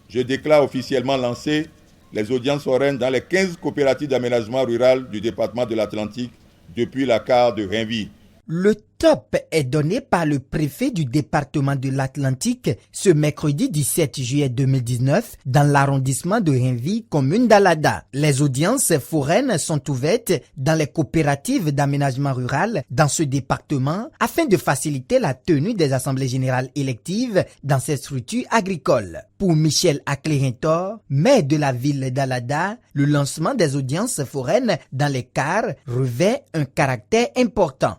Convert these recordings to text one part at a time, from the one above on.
je déclare officiellement lancées les audiences foraines dans les 15 coopératives d'aménagement rural du département de l'Atlantique depuis la CAR de Rainville. Le top est donné par le préfet du département de l'Atlantique ce mercredi 17 juillet 2019 dans l'arrondissement de Rainville, commune d'Alada. Les audiences foraines sont ouvertes dans les coopératives d'aménagement rural dans ce département afin de faciliter la tenue des assemblées générales électives dans ces structures agricoles. Pour Michel Aclérintor, maire de la ville d'Alada, le lancement des audiences foraines dans les CAR revêt un caractère important.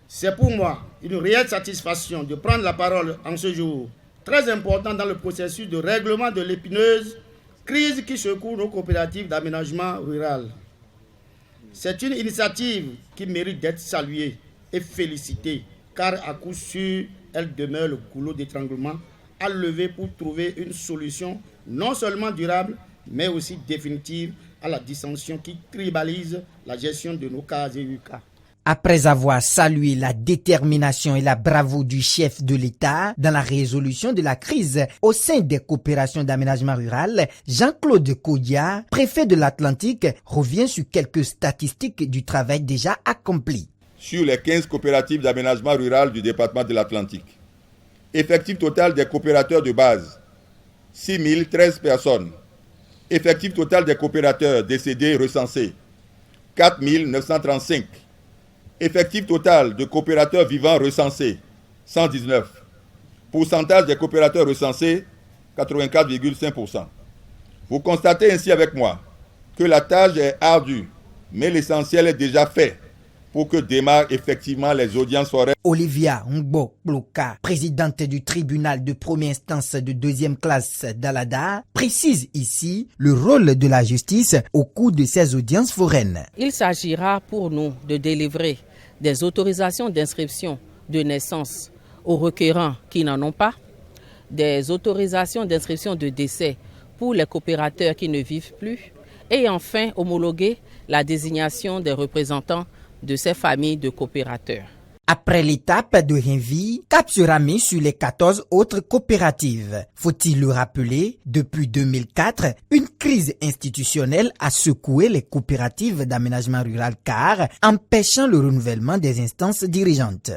C'est pour moi une réelle satisfaction de prendre la parole en ce jour, très important dans le processus de règlement de l'épineuse crise qui secoue nos coopératives d'aménagement rural. C'est une initiative qui mérite d'être saluée et félicitée, car à coup sûr, elle demeure le goulot d'étranglement à lever pour trouver une solution non seulement durable, mais aussi définitive à la dissension qui tribalise la gestion de nos CAR et UCA. Après avoir salué la détermination et la bravoure du chef de l'État dans la résolution de la crise au sein des coopérations d'aménagement rural, Jean-Claude Kodia, préfet de l'Atlantique, revient sur quelques statistiques du travail déjà accompli. Sur les 15 coopératives d'aménagement rural du département de l'Atlantique, effectif total des coopérateurs de base, 6 013 personnes. Effectif total des coopérateurs décédés recensés, 4 935. Effectif total de coopérateurs vivants recensés, 119. Pourcentage des coopérateurs recensés, 84,5%. Vous constatez ainsi avec moi que la tâche est ardue, mais l'essentiel est déjà fait pour que démarrent effectivement les audiences foraines. Olivia Ngbo-Bloka, présidente du tribunal de première instance de deuxième classe d'Alada, précise ici le rôle de la justice au cours de ces audiences foraines. Il s'agira pour nous de délivrer des autorisations d'inscription de naissance aux requérants qui n'en ont pas, des autorisations d'inscription de décès pour les coopérateurs qui ne vivent plus, et enfin homologuer la désignation des représentants de ces familles de coopérateurs. Après l'étape de Rainville, cap sera mis sur les 14 autres coopératives. Faut-il le rappeler, depuis 2004, une crise institutionnelle a secoué les coopératives d'aménagement rural CAR, empêchant le renouvellement des instances dirigeantes.